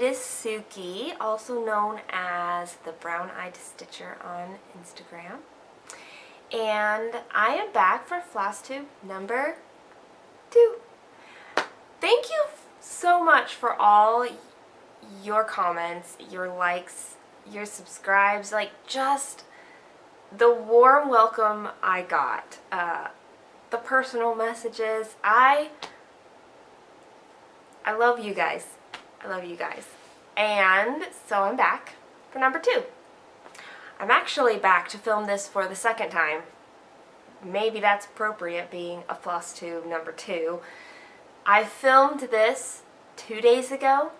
it is Suki, also known as the Brown-Eyed Stitcher on Instagram. And I am back for Flosstube number 2. Thank you so much for all your comments, your likes, your subscribes, like just the warm welcome I got, the personal messages. I love you guys. I love you guys. And so I'm back for number 2. I'm actually back to film this for the second time. Maybe that's appropriate, being a Flosstube number 2. I filmed this 2 days ago,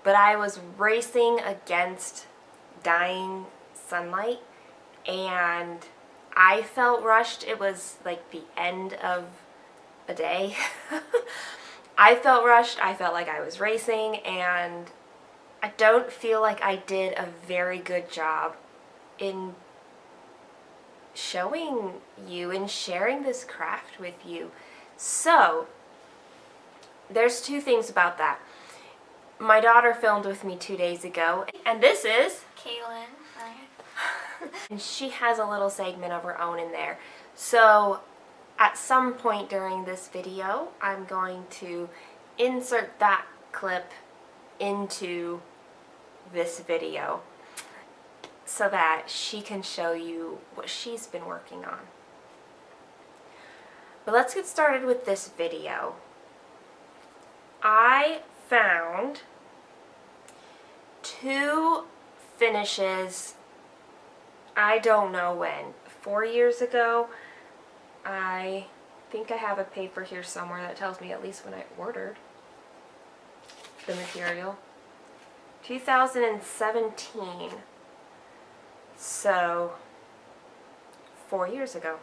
but I was racing against dying sunlight and I felt rushed. It was like the end of a day. I felt rushed, I felt like I was racing, and I don't feel like I did a very good job in showing you and sharing this craft with you. So, there's 2 things about that. My daughter filmed with me 2 days ago, and this is Kaylin. And she has a little segment of her own in there. So, at some point during this video, I'm going to insert that clip into this video so that she can show you what she's been working on. But let's get started with this video. I found 2 finishes, I don't know when, 4 years ago. I think I have a paper here somewhere that tells me at least when I ordered the material. 2017. So, 4 years ago.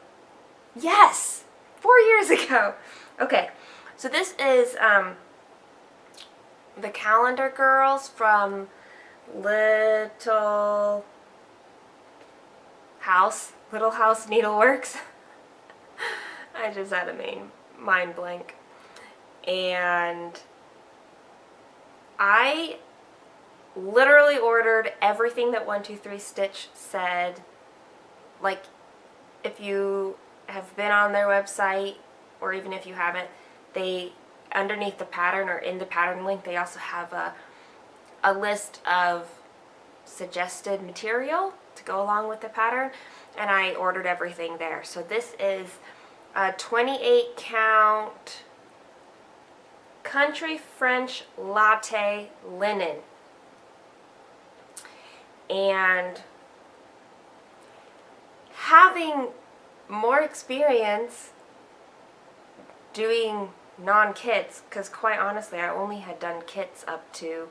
Yes! 4 years ago! Okay, so this is the Calendar Girls from Little House Needleworks. I just had a mind blank. And I literally ordered everything that 123 Stitch said. Like, if you have been on their website, or even if you haven't, they, underneath the pattern or in the pattern link, they also have a list of suggested material to go along with the pattern, and I ordered everything there. So this is a 28 count country French latte linen. And having more experience doing non-kits, because quite honestly I only had done kits up to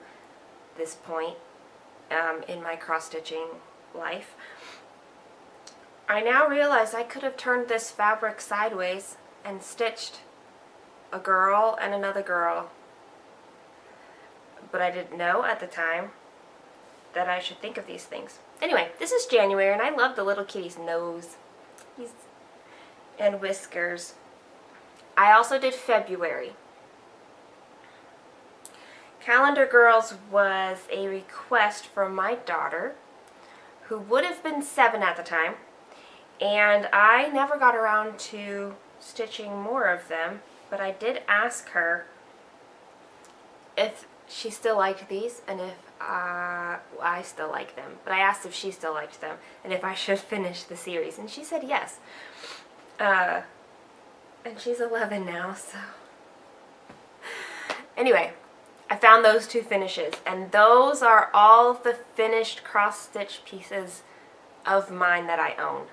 this point in my cross-stitching life, I now realize I could have turned this fabric sideways and stitched a girl and another girl. But I didn't know at the time that I should think of these things. Anyway, this is January, and I love the little kitty's nose and whiskers. I also did February. Calendar Girls was a request from my daughter, who would have been 7 at the time. And I never got around to stitching more of them, but I did ask her if she still liked these and if I still like them. But I asked if she still liked them and if I should finish the series, and she said yes. And she's 11 now, so... Anyway, I found those 2 finishes, and those are all the finished cross-stitch pieces of mine that I own.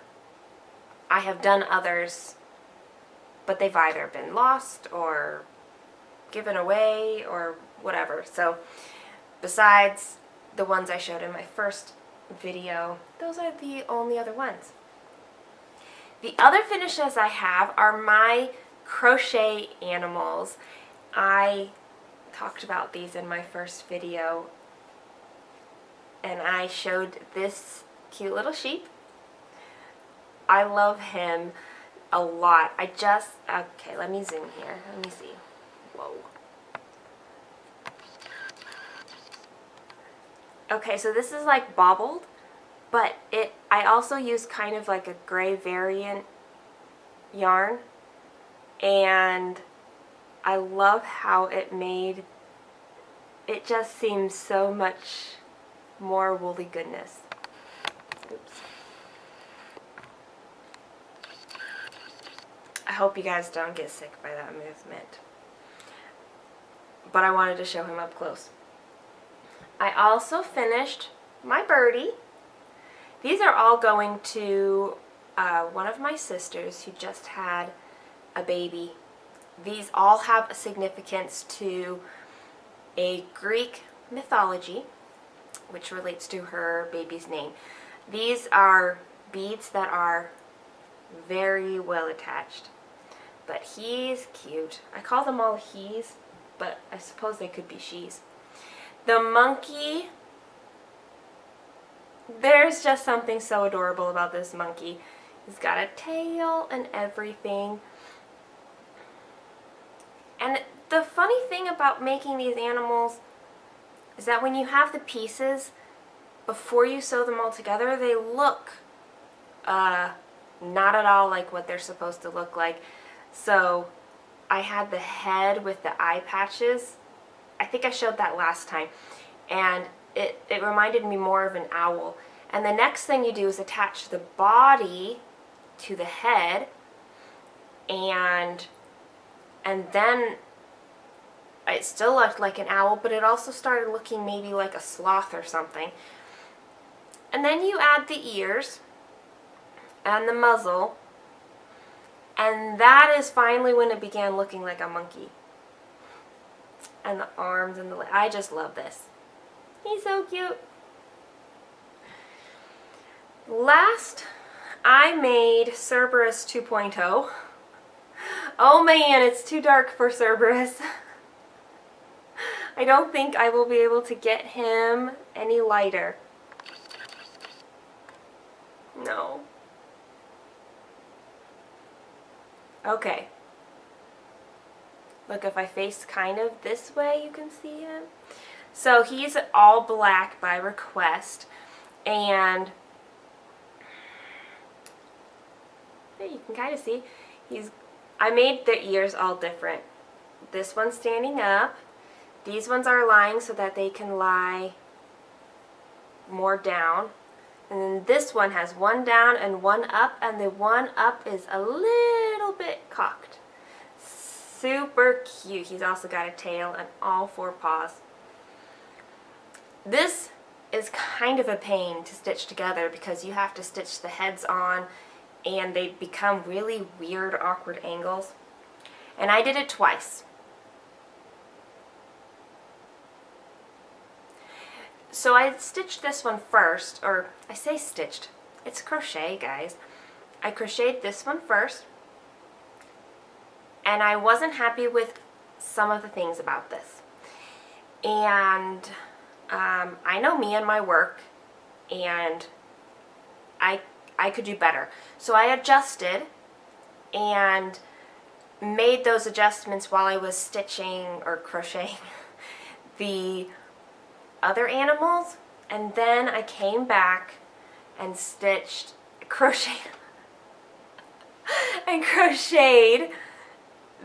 I have done others, but they've either been lost or given away or whatever. So, besides the ones I showed in my first video, those are the only other ones. The other finishes I have are my crochet animals. I talked about these in my first video, and I showed this cute little sheep. I love him a lot. Okay, let me zoom here. Let me see. Whoa. Okay, so this is like bobbled, but I also used kind of like a gray variant yarn, and I love how it made, it just seems so much more woolly goodness. Oops. I hope you guys don't get sick by that movement, but I wanted to show him up close. I also finished my birdie. These are all going to one of my sisters who just had a baby. These all have a significance to a Greek mythology, which relates to her baby's name. These are beads that are very well attached, but he's cute. I call them all he's, but I suppose they could be she's. The monkey, there's just something so adorable about this monkey. He's got a tail and everything. And the funny thing about making these animals is that when you have the pieces, before you sew them all together, they look not at all like what they're supposed to look like. So I had the head with the eye patches. I think I showed that last time, and it reminded me more of an owl. And the next thing you do is attach the body to the head, and then it still looked like an owl, but it also started looking maybe like a sloth or something. And then you add the ears and the muzzle, and that is finally when it began looking like a monkey. And the arms and the legs. I just love this. He's so cute. Last, I made Cerberus 2.0. Oh man, it's too dark for Cerberus. I don't think I will be able to get him any lighter. No. Okay. Look, if I face kind of this way, you can see him. So he's all black by request, and there you can kind of see. I made the ears all different. This one's standing up. These ones are lying so that they can lie more down. And then this one has one down and one up, and the one up is a little bit cocked. Super cute. He's also got a tail and all four paws. This is kind of a pain to stitch together because you have to stitch the heads on and they become really weird, awkward angles. And I did it twice. So I stitched this one first, or I say stitched, it's crochet, guys. I crocheted this one first, and I wasn't happy with some of the things about this. And I know me and my work, and I could do better. So I adjusted and made those adjustments while I was stitching or crocheting the other animals, and then I came back and stitched, crocheted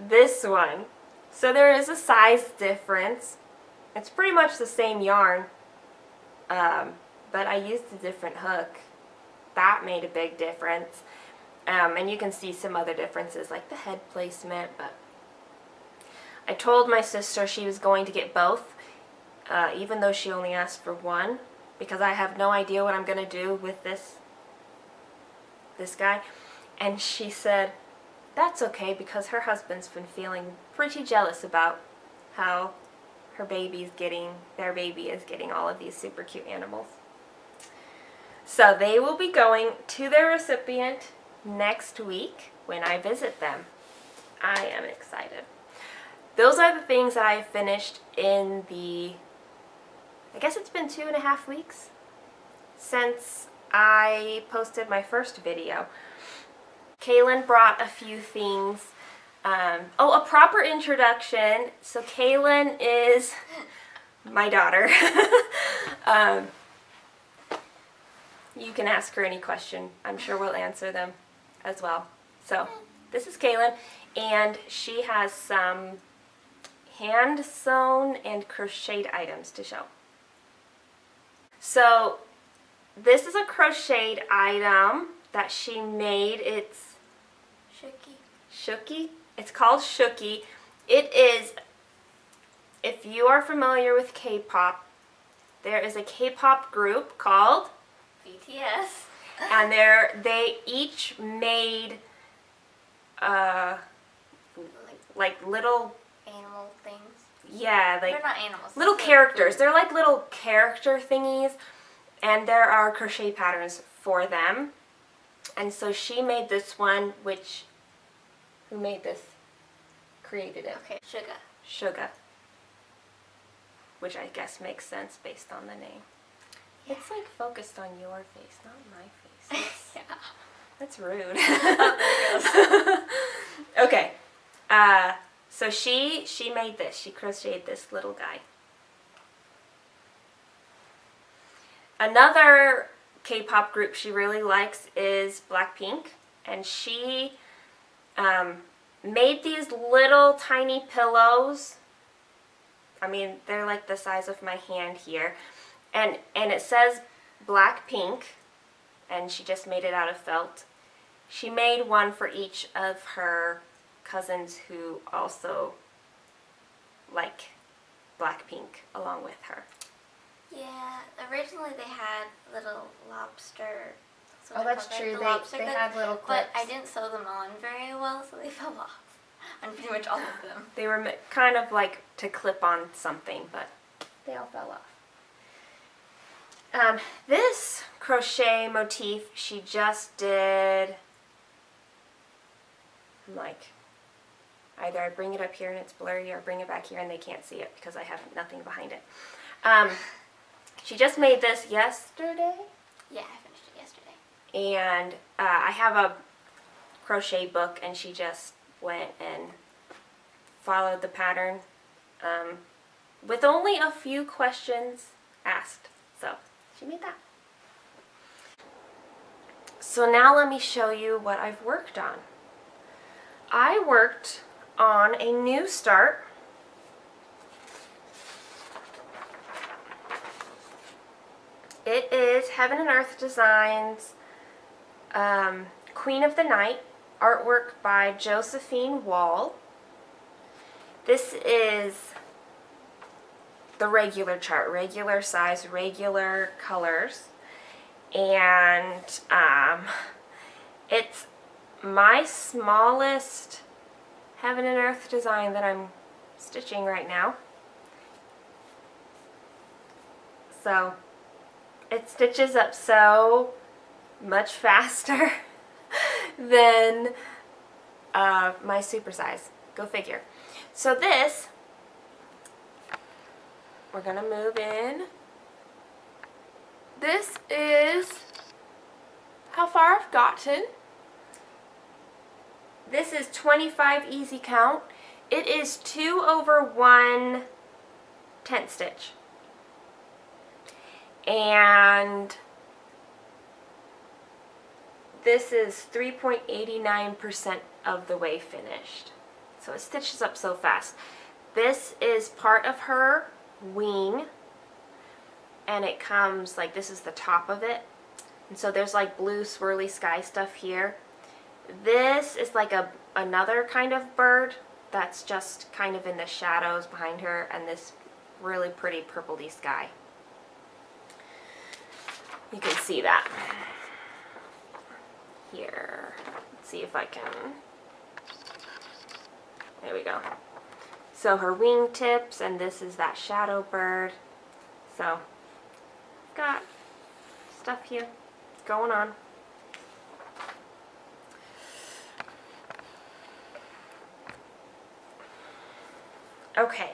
this one. So there is a size difference. It's pretty much the same yarn, but I used a different hook. That made a big difference. And you can see some other differences like the head placement, but I told my sister she was going to get both, even though she only asked for one, because I have no idea what I'm going to do with this guy. And she said that's okay because her husband's been feeling pretty jealous about how their baby is getting all of these super cute animals. So they will be going to their recipient next week when I visit them. I am excited. Those are the things that I have finished in the, I guess it's been 2.5 weeks since I posted my first video. Kaylin brought a few things. Oh, a proper introduction. So Kaylin is my daughter. You can ask her any question. I'm sure we'll answer them as well. So this is Kaylin, and she has some hand sewn and crocheted items to show. So this is a crocheted item that she made. It's Shooky. It's called Shooky. It is, if you are familiar with K-pop, there is a K-pop group called BTS. And they each made like little Animal things. Yeah, like they're not animals. Little characters. They're like little character thingies, and there are crochet patterns for them. And so she made this one, which who made this? Created it. Okay, Suga. Which I guess makes sense based on the name. Yeah. It's like focused on your face, not my face. Yeah. That's rude. Okay. So she made this. She crocheted this little guy. Another K-pop group she really likes is Blackpink, and she made these little tiny pillows. I mean, they're like the size of my hand here. And it says Blackpink, and she just made it out of felt. She made one for each of her cousins who also like Blackpink along with her. Yeah, originally they had little lobster. Oh, that's true. They had little clips. But I didn't sew them on very well, so they fell off on pretty much all of them. They were kind of like to clip on something, but they all fell off. This crochet motif she just did, like, either I bring it up here and it's blurry, or bring it back here and they can't see it because I have nothing behind it. She just made this yesterday. Yeah, I finished it yesterday. And I have a crochet book, and she just went and followed the pattern with only a few questions asked. So she made that. So now let me show you what I've worked on. I worked on a new start. It is Heaven and Earth Designs Queen of the Night, artwork by Josephine Wall. This is the regular chart, regular size, regular colors, and it's my smallest Heaven and Earth design that I'm stitching right now. So it stitches up so much faster than my supersize. Go figure. So this, we're going to move in. This is how far I've gotten. This is 25 easy count. It is 2 over 1 tent stitch. And this is 3.89% of the way finished. So it stitches up so fast. This is part of her wing, and it comes like, this is the top of it. And so there's like blue swirly sky stuff here. This is like another kind of bird that's just kind of in the shadows behind her, and this really pretty purpley sky. You can see that here. Let's see if I can. There we go. So her wing tips, and this is that shadow bird. So got stuff here going on. Okay.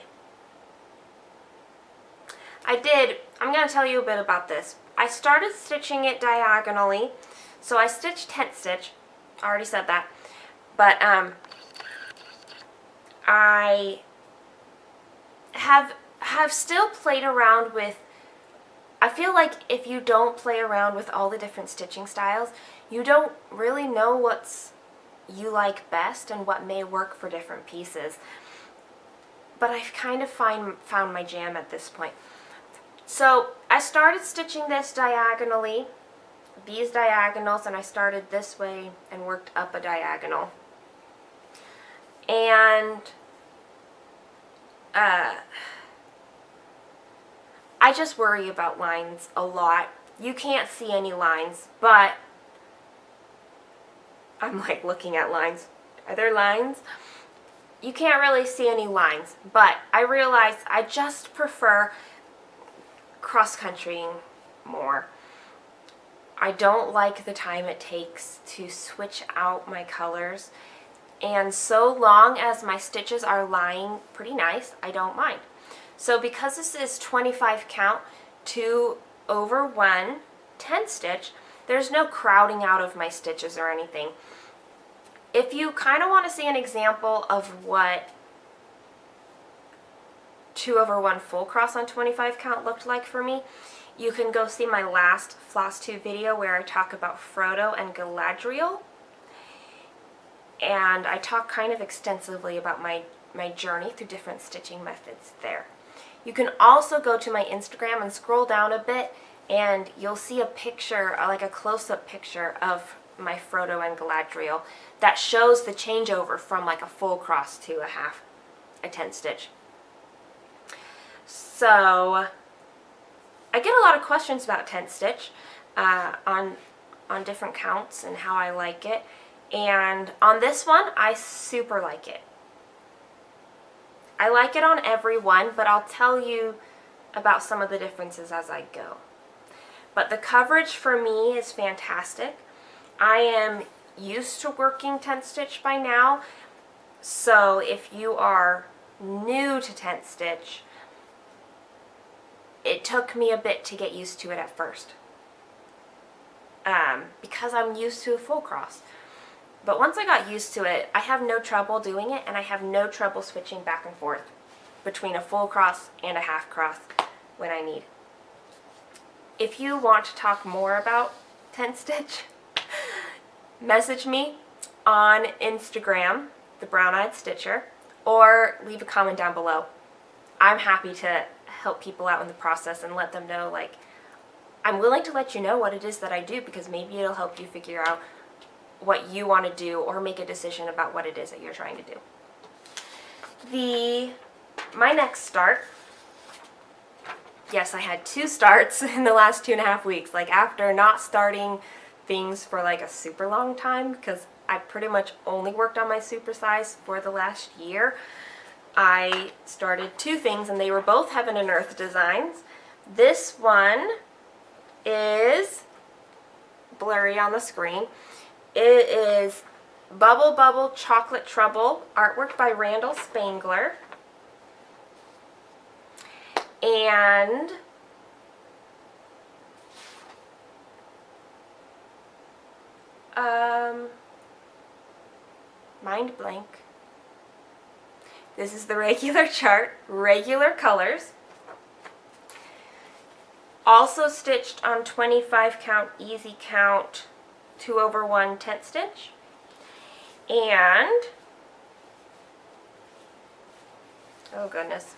I'm going to tell you a bit about this. I started stitching it diagonally, so I stitched tent stitch. I already said that. But I have have still played around with, I feel like if you don't play around with all the different stitching styles, you don't really know what's you like best and what may work for different pieces. But I've kind of found my jam at this point. So I started stitching this diagonally, these diagonals, and I started this way and worked up a diagonal. And I just worry about lines a lot. You can't see any lines, but I'm like looking at lines. Are there lines? You can't really see any lines, but I realized I just prefer cross-countrying more. I don't like the time it takes to switch out my colors, and so long as my stitches are lying pretty nice, I don't mind. So because this is 25 count, 2 over 1, 10 stitch, there's no crowding out of my stitches or anything. If you kind of want to see an example of what 2 over 1 full cross on 25 count looked like for me, you can go see my last Flosstube video where I talk about Frodo and Galadriel. And I talk kind of extensively about my journey through different stitching methods there. You can also go to my Instagram and scroll down a bit and you'll see a picture, like a close-up picture of my Frodo and Galadriel that shows the changeover from like a full cross to a 10 stitch. So I get a lot of questions about 10 stitch on different counts and how I like it. And on this one, I super like it. I like it on every one, but I'll tell you about some of the differences as I go. But the coverage for me is fantastic. I am used to working 10 stitch by now, so if you are new to 10 stitch, it took me a bit to get used to it at first because I'm used to a full cross. But once I got used to it, I have no trouble doing it, and I have no trouble switching back and forth between a full cross and a half cross when I need. If you want to talk more about 10 stitch, message me on Instagram, The Brown Eyed Stitcher, or leave a comment down below. I'm happy to help people out in the process and let them know, like, I'm willing to let you know what it is that I do, because maybe it'll help you figure out what you want to do or make a decision about what it is that you're trying to do. My next start, yes, I had 2 starts in the last 2.5 weeks, like after not starting things for like a super long time, because I pretty much only worked on my supersize for the last year. I started 2 things, and they were both Heaven and Earth designs. This one is blurry on the screen. It is Bubble Bubble Chocolate Trouble, artwork by Randall Spangler. And mind blank. This is the regular chart, regular colors. Also stitched on 25 count, easy count, 2 over 1 10 stitch. And, oh goodness,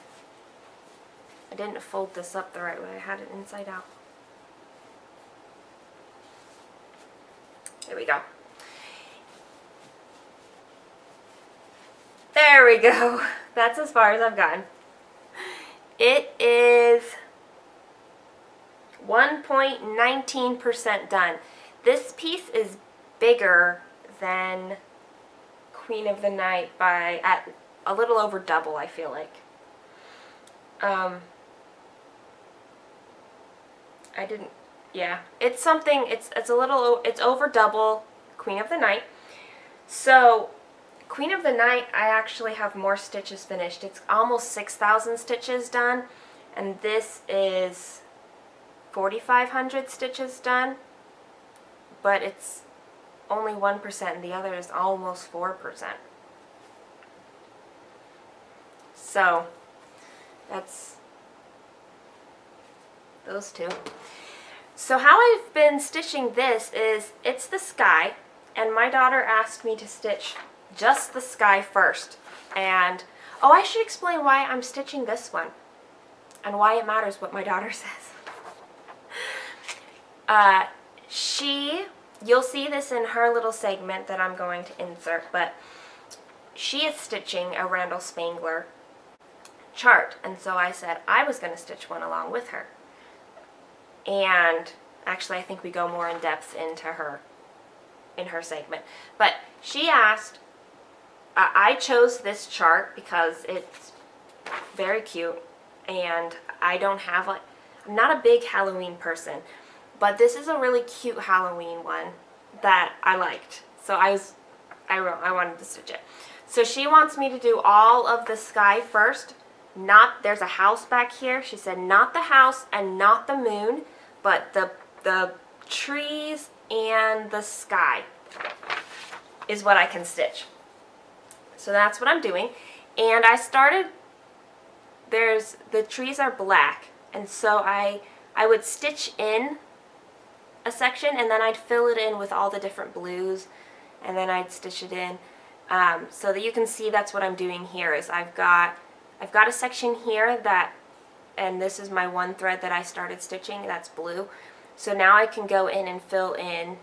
I didn't fold this up the right way. I had it inside out. There we go. There we go. That's as far as I've gotten. It is 1.19% done. This piece is bigger than Queen of the Night by at a little over double, I feel like. It's something, it's over double Queen of the Night. So Queen of the Night, I actually have more stitches finished. It's almost 6,000 stitches done, and this is 4,500 stitches done, but it's only 1% and the other is almost 4%. So those two. So how I've been stitching this is, it's the sky, and my daughter asked me to stitch just the sky first. And, oh, I should explain why I'm stitching this one and why it matters what my daughter says. You'll see this in her little segment that I'm going to insert, but she is stitching a Randall Spangler chart, and so I said I was going to stitch one along with her. And actually I think we go more in depth into her in her segment. But she asked, I chose this chart because it's very cute, and I don't have like, I'm not a big Halloween person, but this is a really cute Halloween one that I liked. So I wanted to stitch it. So she wants me to do all of the sky first. There's a house back here. She said not the house and not the moon, but the trees and the sky is what I can stitch. So that's what I'm doing. And I started, the trees are black, and so I would stitch in a section, and then I'd fill it in with all the different blues, and then I'd stitch it in. So that you can see that's what I'm doing here. Is I've got a section here that, and this is my one thread that I started stitching, that's blue. So now I can go in and fill in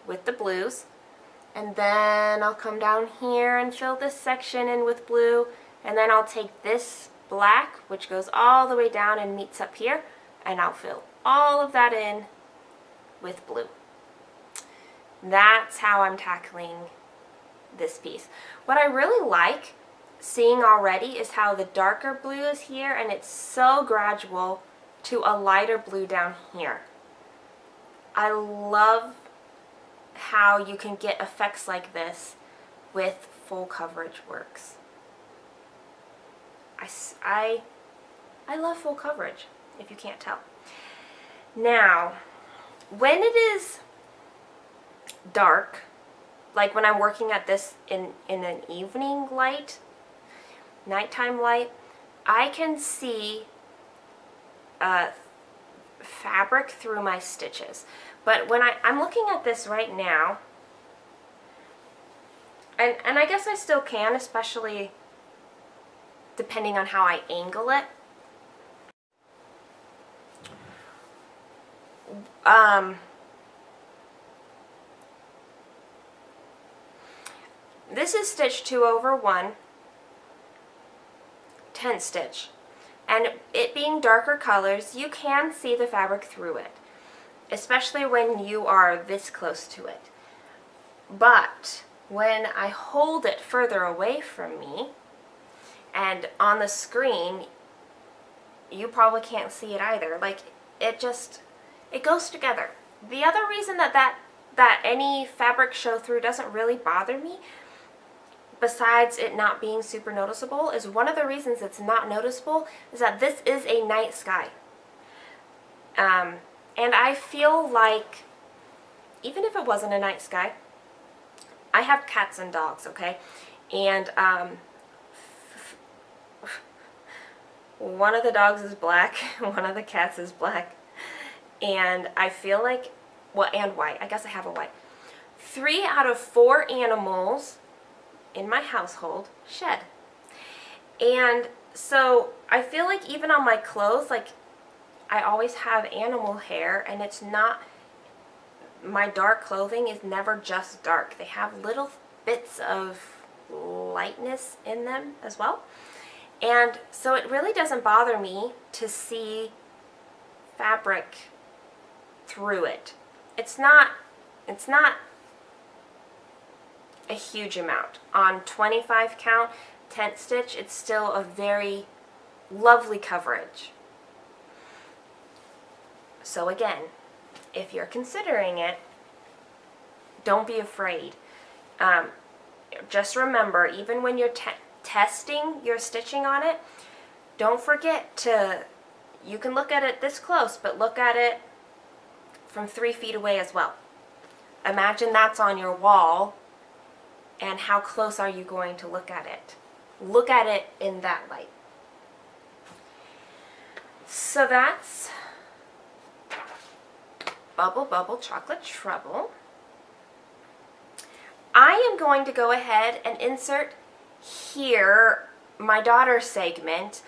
with the blues, and then I'll come down here and fill this section in with blue, and then I'll take this black, which goes all the way down and meets up here, and I'll fill all of that in with blue. That's how I'm tackling this piece. What I really like seeing already is how the darker blue is here, and it's so gradual to a lighter blue down here. I love how you can get effects like this with full coverage works. I love full coverage, if you can't tell. Now, when it is dark, like when I'm working at this in an evening light, nighttime light, I can see fabric through my stitches. But when I'm looking at this right now, and I guess I still can, especially depending on how I angle it. This is stitch 2/1, 10 stitch, and it being darker colors, you can see the fabric through it, especially when you are this close to it. But when I hold it further away from me, and on the screen, you probably can't see it either. Like, it goes together. The other reason that any fabric show through doesn't really bother me, besides it not being super noticeable, is one of the reasons it's not noticeable is that this is a night sky. And I feel like, even if it wasn't a night sky, I have cats and dogs, okay? And one of the dogs is black, one of the cats is black, and I feel like, well, and white. I guess I have a white. 3 out of 4 animals in my household shed. And so I feel like even on my clothes, like, I always have animal hair, and it's not, my dark clothing is never just dark. They have little bits of lightness in them as well. And so it really doesn't bother me to see fabric through it. It's not a huge amount. On 25 count, 10th stitch, it's still a very lovely coverage. So again, if you're considering it, don't be afraid. Just remember, even when you're testing your stitching on it, don't forget to, you can look at it this close, but look at it from 3 feet away as well. Imagine that's on your wall, and how close are you going to look at it? Look at it in that light. So that's Bubble Bubble Chocolate Trouble. I am going to go ahead and insert here my daughter's segment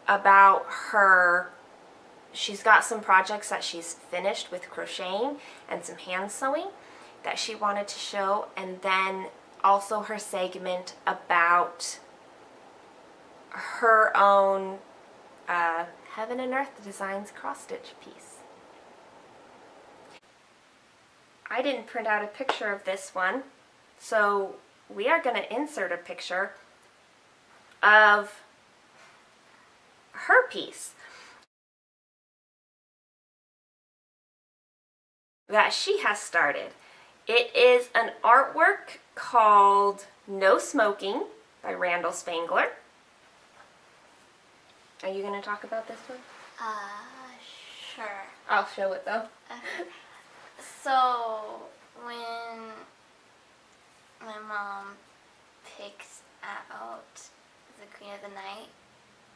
about her. She's got some projects that she's finished with crocheting and some hand sewing that she wanted to show, and then also her segment about her own Heaven and Earth Designs cross-stitch piece. I didn't print out a picture of this one, so we are going to insert a picture of her piece that she has started. It is an artwork called No Smoking by Randall Spangler. Are you going to talk about this one? Sure. I'll show it though. So, when my mom picks out the Queen of the Night,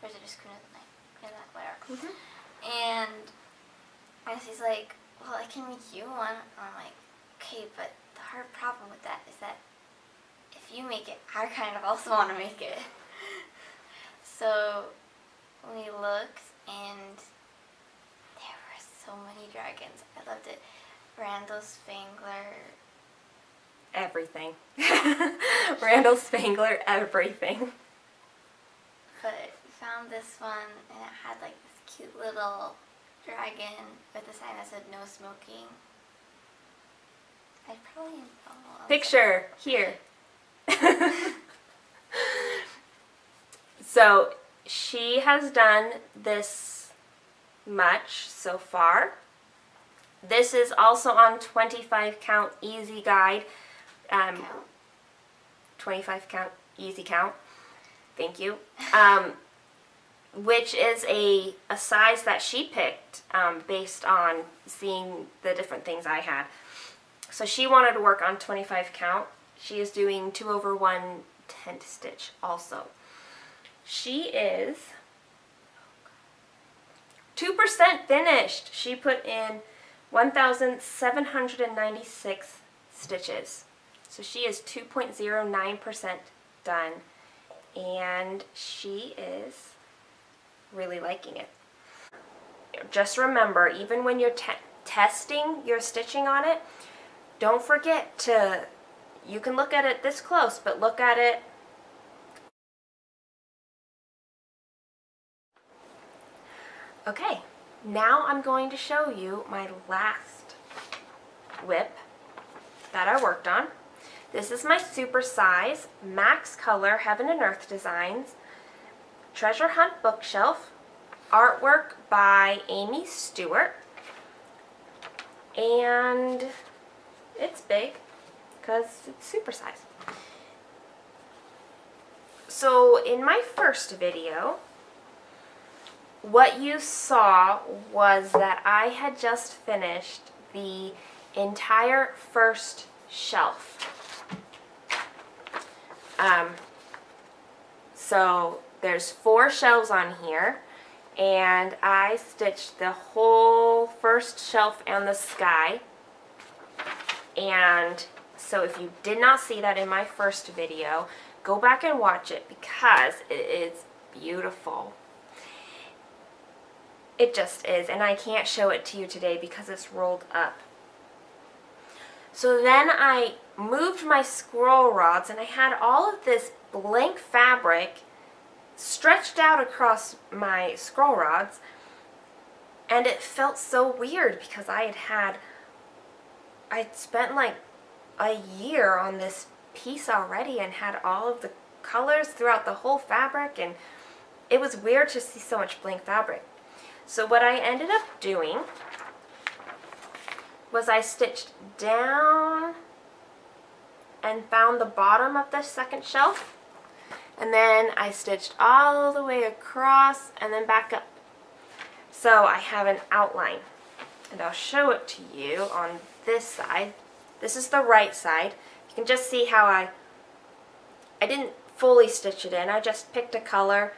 or is it just Queen of the Night? Queen of the Night, whatever. And she's like, well, I can make you one. And I'm like, okay, but the hard problem with that is that if you make it, I kind of also want to make it. So we looked, and there were so many dragons. I loved it. Randall Spangler. Everything. Randall Spangler, everything. But we found this one, and it had like this cute little dragon with a sign that said no smoking. I'd probably Picture here. So she has done this much so far. This is also on 25 count easy guide. 25 count easy count. Thank you. Which is a size that she picked based on seeing the different things I had. So she wanted to work on 25 count. She is doing 2/1 tent stitch also. She is 2% finished. She put in 1,796 stitches. So she is 2.09% done, and she is really liking it. Just remember, even when you're testing your stitching on it, don't forget to, you can look at it this close, but look at it okay. Now I'm going to show you my last whip that I worked on. This is my super size Max Color Heaven and Earth Designs Treasure Hunt bookshelf, artwork by Amy Stewart, and it's big because it's super size. So in my first video, what you saw was that I had just finished the entire first shelf. So there's 4 shelves on here, and I stitched the whole first shelf and the sky. And so if you did not see that in my first video, go back and watch it because it is beautiful. It just is, and I can't show it to you today because it's rolled up. So then I moved my scroll rods, and I had all of this blank fabric stretched out across my scroll rods, and it felt so weird because I'd spent like a year on this piece already and had all of the colors throughout the whole fabric, and it was weird to see so much blank fabric. So what I ended up doing was I stitched down and found the bottom of the second shelf, and then I stitched all the way across and then back up. So I have an outline, and I'll show it to you on this side. This is the right side. You can just see how I didn't fully stitch it in. I just picked a color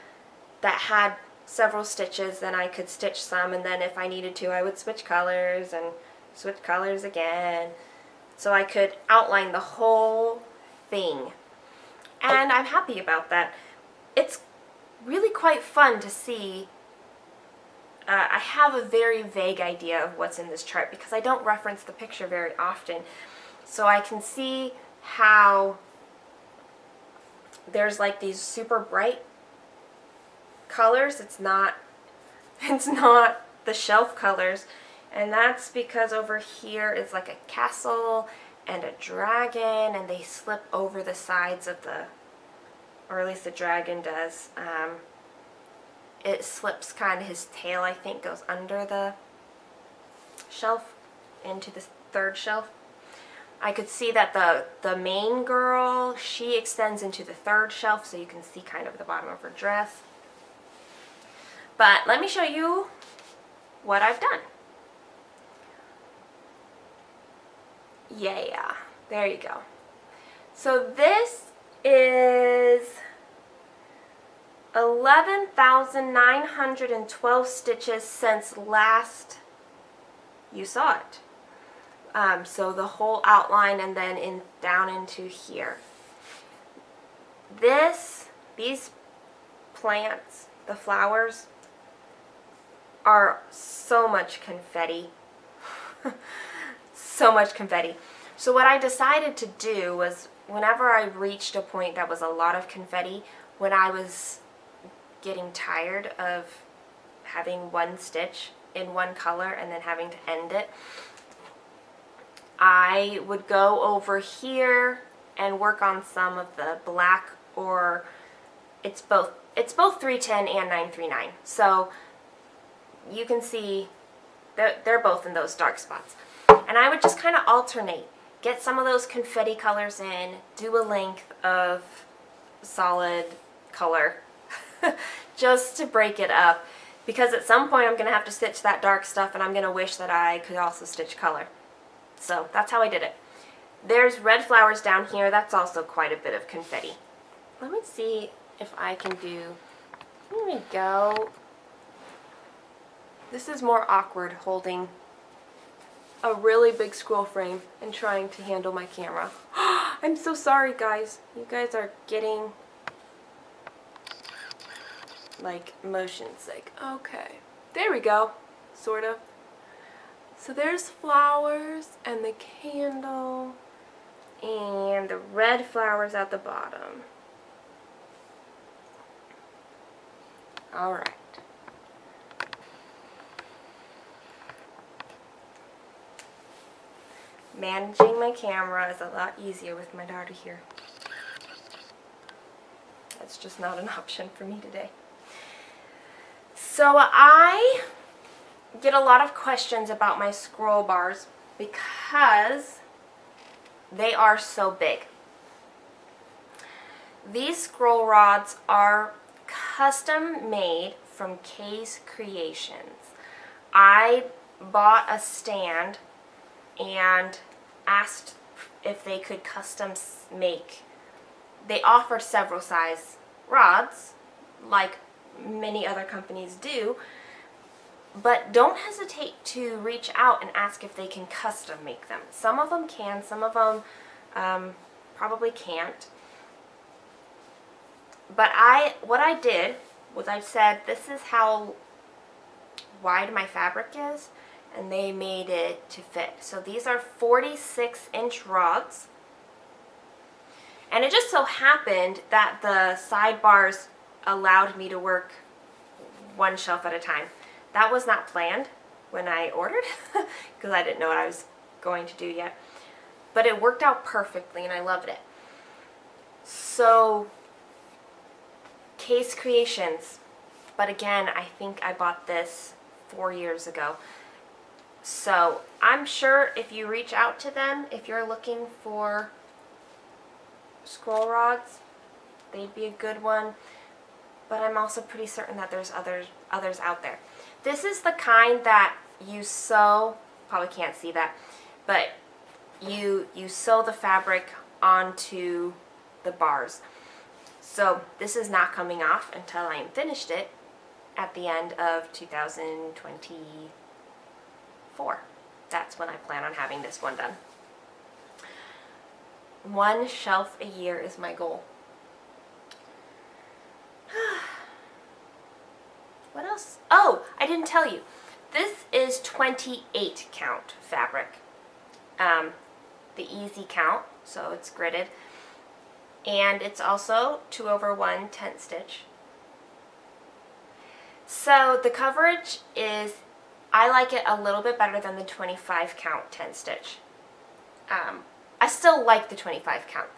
that had several stitches, then I could stitch some, and then if I needed to, I would switch colors and switch colors again. So I could outline the whole thing. And I'm happy about that. It's really quite fun to see. I have a very vague idea of what's in this chart because I don't reference the picture very often. So I can see how there's like these super bright colors. It's not the shelf colors. And that's because over here is like a castle and a dragon, and they slip over the sides of the, or at least the dragon does. It slips kind of, his tail I think goes under the shelf into the third shelf. I could see that the main girl, she extends into the third shelf, so you can see kind of the bottom of her dress. But let me show you what I've done. Yeah, there you go. So this is 11,912 stitches since last you saw it. So the whole outline and then down into here. These plants, the flowers, are so much confetti. So much confetti. So what I decided to do was, whenever I reached a point that was a lot of confetti, when I was getting tired of having one stitch in one color and then having to end it, I would go over here and work on some of the black, or it's both 310 and 939. So you can see they're both in those dark spots. And I would just kind of alternate, get some of those confetti colors in, do a length of solid color just to break it up, because at some point I'm going to have to stitch that dark stuff and I'm going to wish that I could also stitch color. So that's how I did it. There's red flowers down here. That's also quite a bit of confetti. Let me see if I can do, here we go. This is more awkward holding a really big scroll frame and trying to handle my camera. I'm so sorry, guys. You guys are getting like motion sick. Okay, there we go, sort of. So there's flowers and the candle and the red flowers at the bottom. All right. Managing my camera is a lot easier with my daughter here. That's just not an option for me today. So I get a lot of questions about my scroll bars because they are so big. These scroll rods are custom made from Kay's Creations. I bought a stand and asked if they could custom make. They offered several size rods, like many other companies do, but don't hesitate to reach out and ask if they can custom make them. Some of them can, some of them probably can't. But what I did was I said, this is how wide my fabric is, and they made it to fit. So these are 46-inch rods. And it just so happened that the sidebars allowed me to work one shelf at a time. That was not planned when I ordered because I didn't know what I was going to do yet. But it worked out perfectly and I loved it. So, Kay's Creations. But again, I think I bought this 4 years ago. So I'm sure if you reach out to them, if you're looking for scroll rods, they'd be a good one. But I'm also pretty certain that there's others out there. This is the kind that you sew, probably can't see that, but you sew the fabric onto the bars. So this is not coming off until I am finished it, at the end of 2024. That's when I plan on having this one done. One shelf a year is my goal. What else? Oh, I didn't tell you. This is 28 count fabric. The easy count, so it's gridded. And it's also 2/1 tent stitch. So the coverage is, I like it a little bit better than the 25 count tent stitch. I still like the 25 count.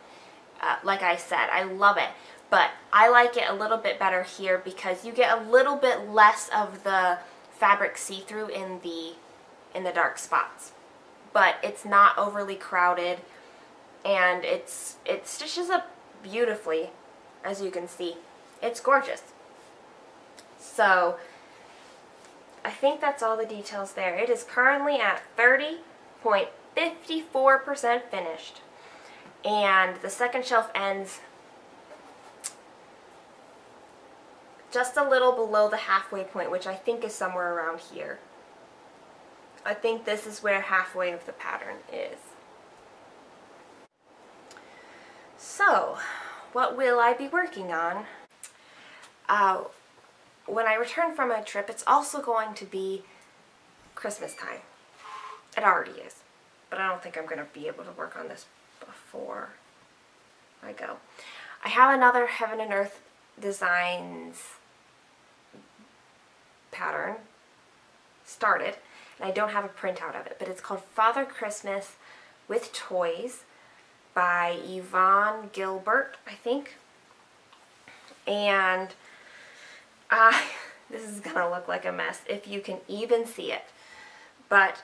Like I said, I love it. But I like it a little bit better here because you get a little bit less of the fabric see-through in the dark spots. But it's not overly crowded, and it stitches up beautifully, as you can see. It's gorgeous. So I think that's all the details there. It is currently at 30.54% finished, and the second shelf ends just a little below the halfway point, which I think is somewhere around here. I think this is where halfway of the pattern is. So, what will I be working on? When I return from my trip, it's also going to be Christmas time. It already is, but I don't think I'm going to be able to work on this before I go. I have another Heaven and Earth Designs pattern started, and I don't have a printout of it, but it's called Father Christmas with Toys by Yvonne Gilbert, I think. And this is gonna look like a mess if you can even see it, but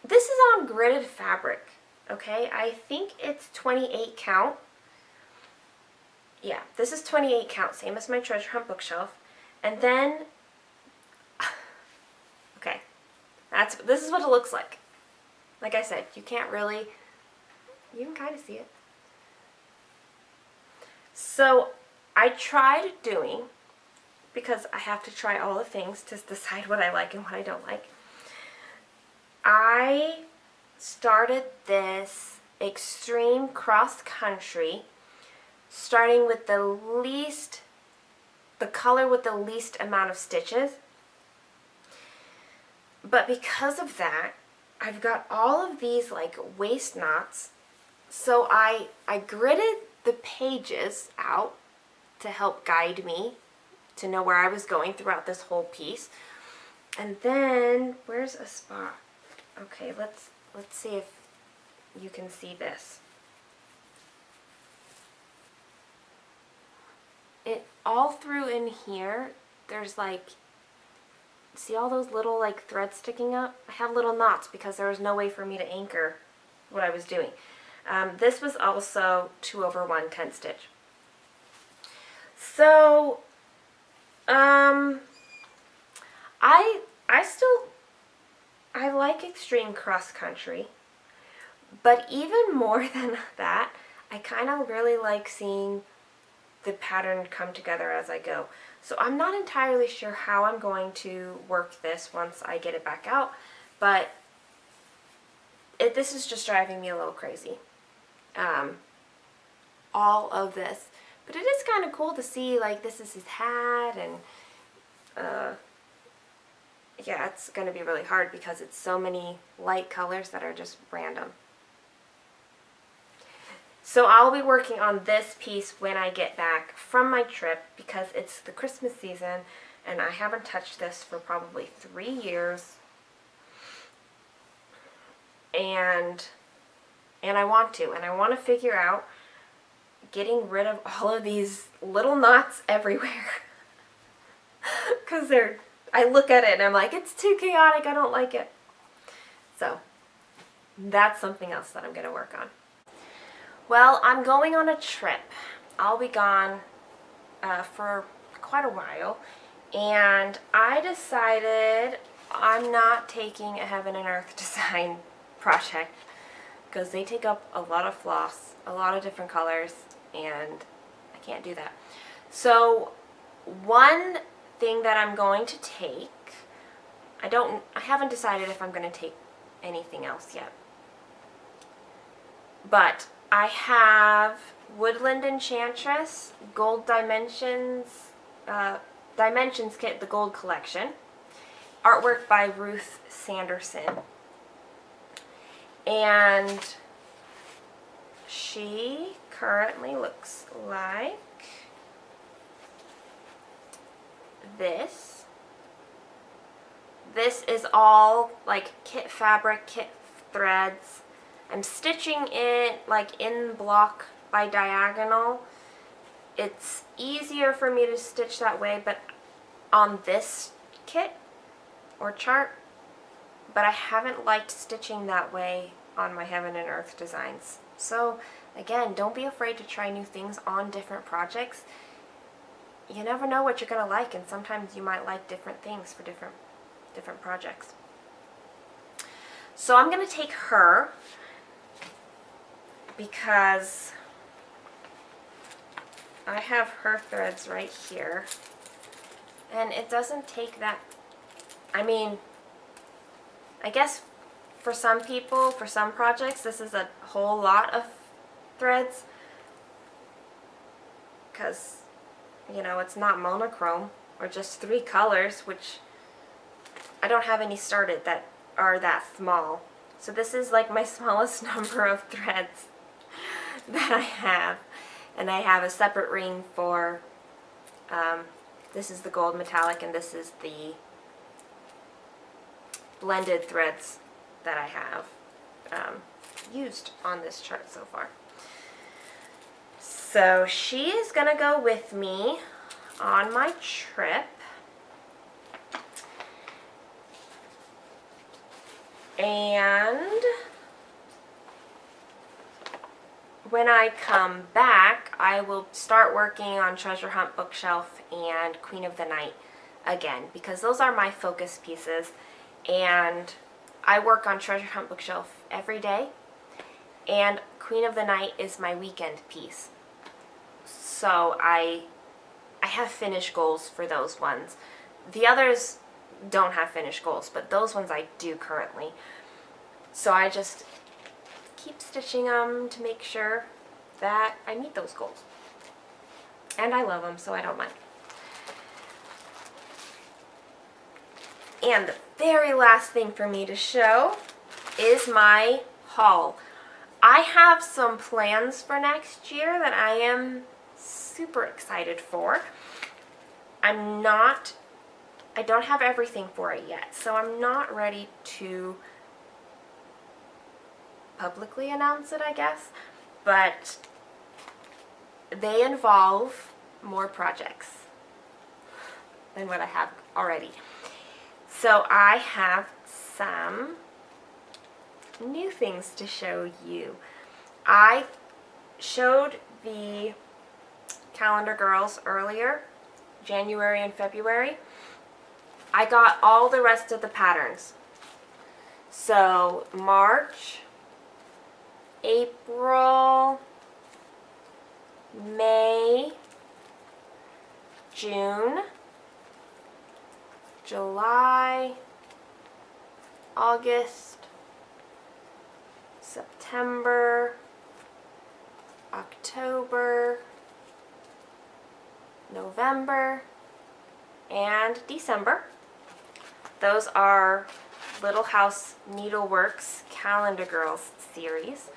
this is on gridded fabric, okay? I think it's 28 count. Yeah, this is 28 count, same as my treasure hunt bookshelf. And then, okay, this is what it looks like. Like I said, you can't really, you can kind of see it. So I tried doing, because I have to try all the things to decide what I like and what I don't like, I started this extreme cross country, starting with the color with the least amount of stitches. But because of that, I've got all of these like waist knots. So I gridded the pages out to help guide me to know where I was going throughout this whole piece. And then, where's a spot? Okay, let's see if you can see this. It all through in here, there's like, see all those little like threads sticking up? I have little knots because there was no way for me to anchor what I was doing. This was also 2/1 tent stitch. So, I like extreme cross country, but even more than that, I kind of really like seeing the pattern come together as I go. So I'm not entirely sure how I'm going to work this once I get it back out, but this is just driving me a little crazy. All of this. But it is kind of cool to see, like, this is his hat, and yeah, it's going to be really hard because it's so many light colors that are just random. So I'll be working on this piece when I get back from my trip because it's the Christmas season and I haven't touched this for probably 3 years. And I want to. And I want to figure out getting rid of all of these little knots everywhere. Because I look at it and I'm like, it's too chaotic, I don't like it. So that's something else that I'm going to work on. Well, I'm going on a trip. I'll be gone for quite a while, and I decided I'm not taking a Heaven and Earth design project because they take up a lot of floss, a lot of different colors, and I can't do that. So one thing that I'm going to take, I haven't decided if I'm going to take anything else yet. But I have Woodland Enchantress, Gold Dimensions, Dimensions Kit, the Gold Collection. Artwork by Ruth Sanderson. And she currently looks like this. This is all like kit fabric, kit threads. I'm stitching it like in block by diagonal. It's easier for me to stitch that way, but on this kit or chart, but I haven't liked stitching that way on my Heaven and Earth designs. So again, don't be afraid to try new things on different projects. You never know what you're going to like, and sometimes you might like different things for different projects. So I'm going to take her because I have her threads right here, and it doesn't take that, I mean, I guess for some people, for some projects, this is a whole lot of threads because, you know, it's not monochrome or just 3 colors, which I don't have any started that are that small. So this is like my smallest number of threads that I have. And I have a separate ring for, this is the gold metallic and this is the blended threads that I have used on this chart so far. So she is going to go with me on my trip. And when I come back, I will start working on Treasure Hunt Bookshelf and Queen of the Night again, because those are my focus pieces, and I work on Treasure Hunt Bookshelf every day, and Queen of the Night is my weekend piece. So I have finish goals for those ones. The others don't have finish goals, but those ones I do currently. So I just keep stitching them to make sure that I meet those goals. And I love them, so I don't mind. And the very last thing for me to show is my haul. I have some plans for next year that I am super excited for. I don't have everything for it yet, so I'm not ready to publicly announce it, I guess, but they involve more projects than what I have already. So I have some new things to show you. I showed the Calendar Girls earlier, January and February. I got all the rest of the patterns. So March, April, May, June, July, August, September, October, November, and December. Those are Little House Needleworks Calendar Girls series.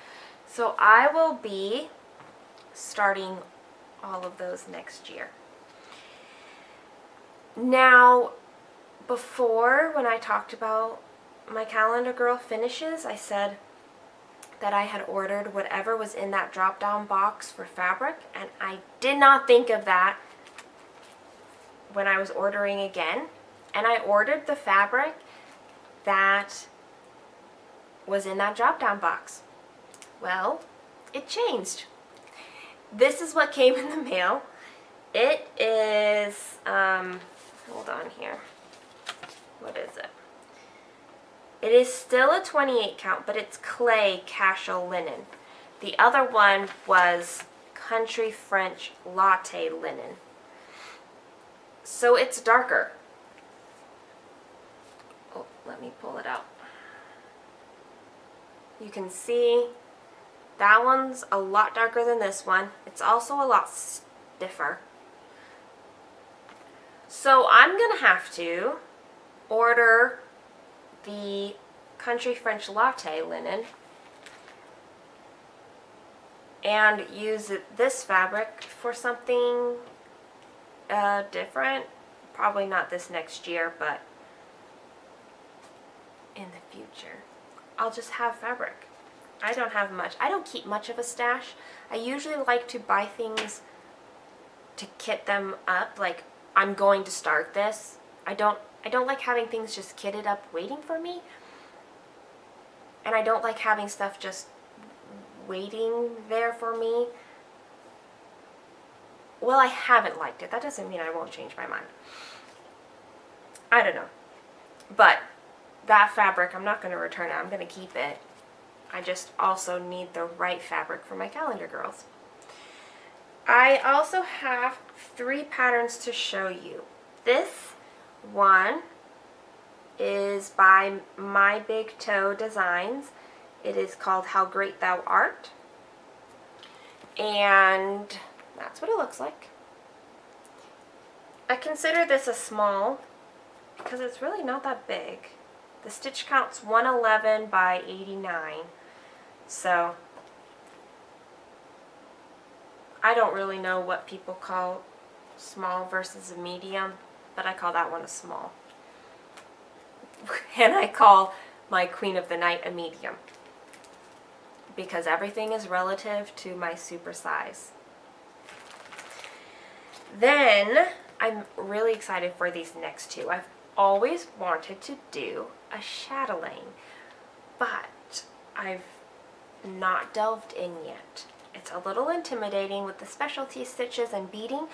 So I will be starting all of those next year. Now, before, when I talked about my Calendar Girl finishes, I said that I had ordered whatever was in that drop-down box for fabric, and I did not think of that when I was ordering again. And I ordered the fabric that was in that drop-down box. Well, it changed. This is what came in the mail. It is, hold on here. What is it? It is still a 28 count, but it's clay casual linen. The other one was country French latte linen. so it's darker. Oh, let me pull it out. You can see that one's a lot darker than this one. It's also a lot stiffer. So I'm gonna have to order the Country French Latte linen and use this fabric for something different. Probably not this next year, but in the future. I'll just have fabric. I don't have much. I don't keep much of a stash. I usually like to buy things to kit them up, like I'm going to start this. I don't like having things just kitted up waiting for me. And I don't like having stuff just waiting there for me. Well, I haven't liked it. That doesn't mean I won't change my mind. I don't know. But that fabric, I'm not going to return it. I'm going to keep it. I just also need the right fabric for my calendar girls. I also have 3 patterns to show you. This one is by My Big Toe Designs. It is called How Great Thou Art. And that's what it looks like. I consider this a small because it's really not that big. The stitch count's 111 by 89. So I don't really know what people call small versus a medium, but I call that one a small. And I call my Queen of the Night a medium, because everything is relative to my super size. Then I'm really excited for these next 2. I've always wanted to do a chatelaine, but I've not delved in yet. It's a little intimidating with the specialty stitches and beading,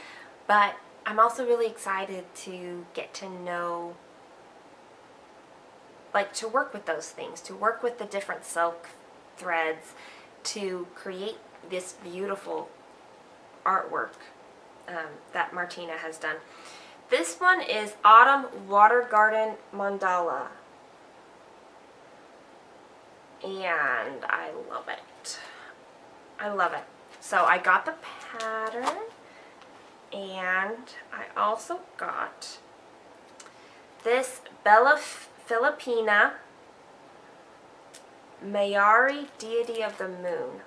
but I'm also really excited to get to know, like, to work with those things, to work with the different silk threads, to create this beautiful artwork that Martina has done. This one is Autumn Water Garden Mandala, and I love it. I love it. So I got the pattern, and I also got this Bella Filipina Mayari, Deity of the Moon.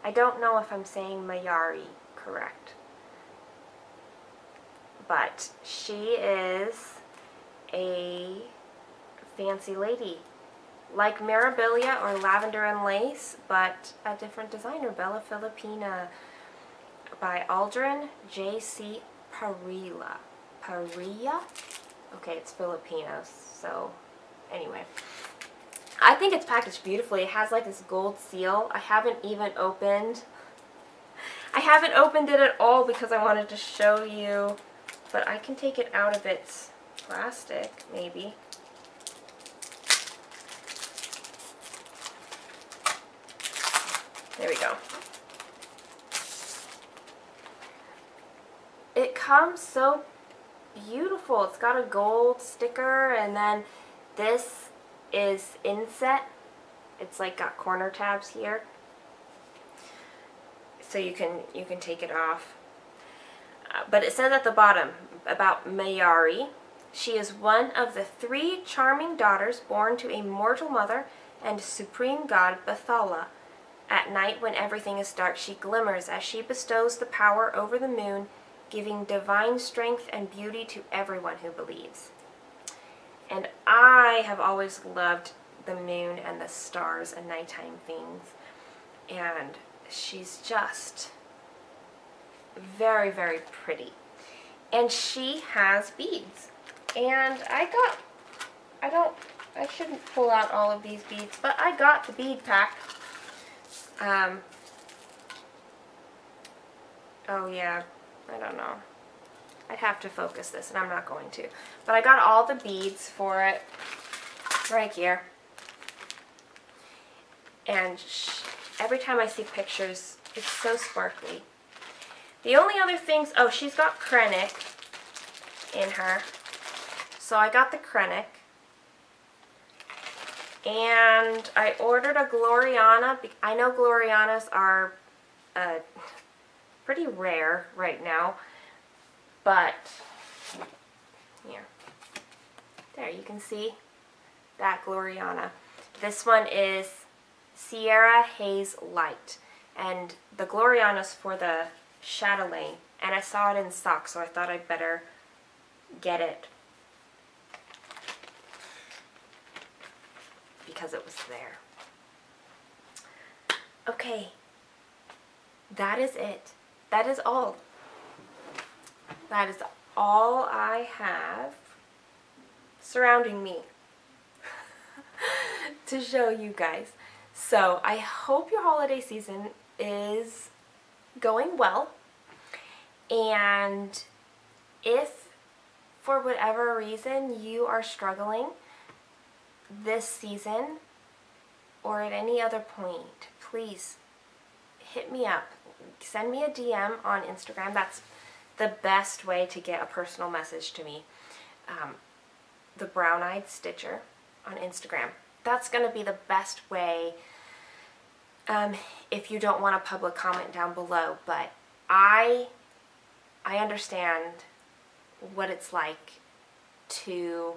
I don't know if I'm saying Mayari correct, but she is a fancy lady, like Mirabilia or Lavender and Lace, but a different designer. Bella Filipina by Aldrin J.C. Parilla. Okay, it's Filipino, so anyway. I think it's packaged beautifully. It has like this gold seal. I haven't opened it at all because I wanted to show you, but I can take it out of its plastic, maybe. There we go. It comes so beautiful. It's got a gold sticker, and then this is inset. It's like got corner tabs here, so you can take it off. But it says at the bottom about Mayari. She is one of the 3 charming daughters born to a mortal mother and supreme god Bathala. At night, when everything is dark, she glimmers as she bestows the power over the moon, giving divine strength and beauty to everyone who believes. And I have always loved the moon and the stars and nighttime things. And she's just very, very pretty. And she has beads. And I shouldn't pull out all of these beads, but I got the bead pack. Oh yeah, I don't know. I'd have to focus this, and I'm not going to. But I got all the beads for it right here. And every time I see pictures, it's so sparkly. The only other things, oh, she's got Krennic. in her. So I got the Krennic. And I ordered a Gloriana. I know Glorianas are pretty rare right now. But, here. There, you can see that Gloriana. This one is Sierra Haze Light. And the Gloriana's for the Chatelaine. And I saw it in stock, so I thought I'd better get it because it was there. Okay, that is it. That is all. That is all I have surrounding me to show you guys. So I hope your holiday season is going well, and if for whatever reason you are struggling this season or at any other point, please hit me up. Send me a DM on Instagram. That's the best way to get a personal message to me. The Brown-Eyed Stitcher on Instagram. That's going to be the best way if you don't want a public comment down below. But I understand what it's like to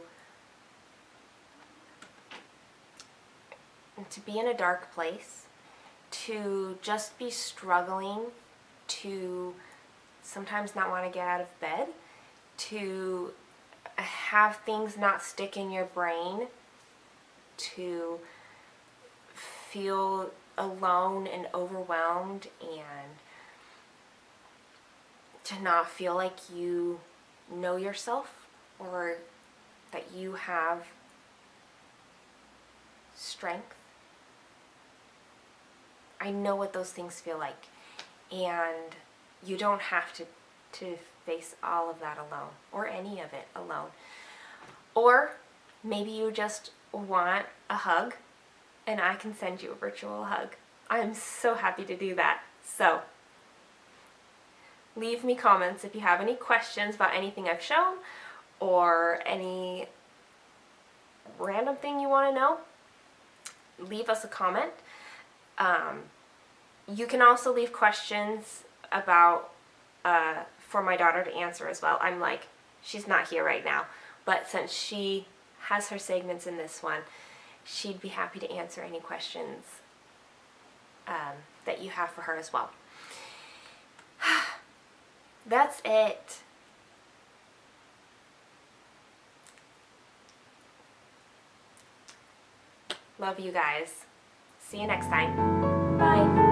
be in a dark place, to just be struggling, to sometimes not want to get out of bed, to have things not stick in your brain, to feel alone and overwhelmed, and to not feel like you know yourself or that you have strength. I know what those things feel like, and you don't have to face all of that alone, or any of it alone. Or maybe you just want a hug, and I can send you a virtual hug. I'm so happy to do that. So leave me comments if you have any questions about anything I've shown, or any random thing you want to know. Leave us a comment. You can also leave questions about for my daughter to answer as well. I'm like, she's not here right now, but since she has her segments in this one, she'd be happy to answer any questions that you have for her as well. That's it. Love you guys. See you next time. Bye.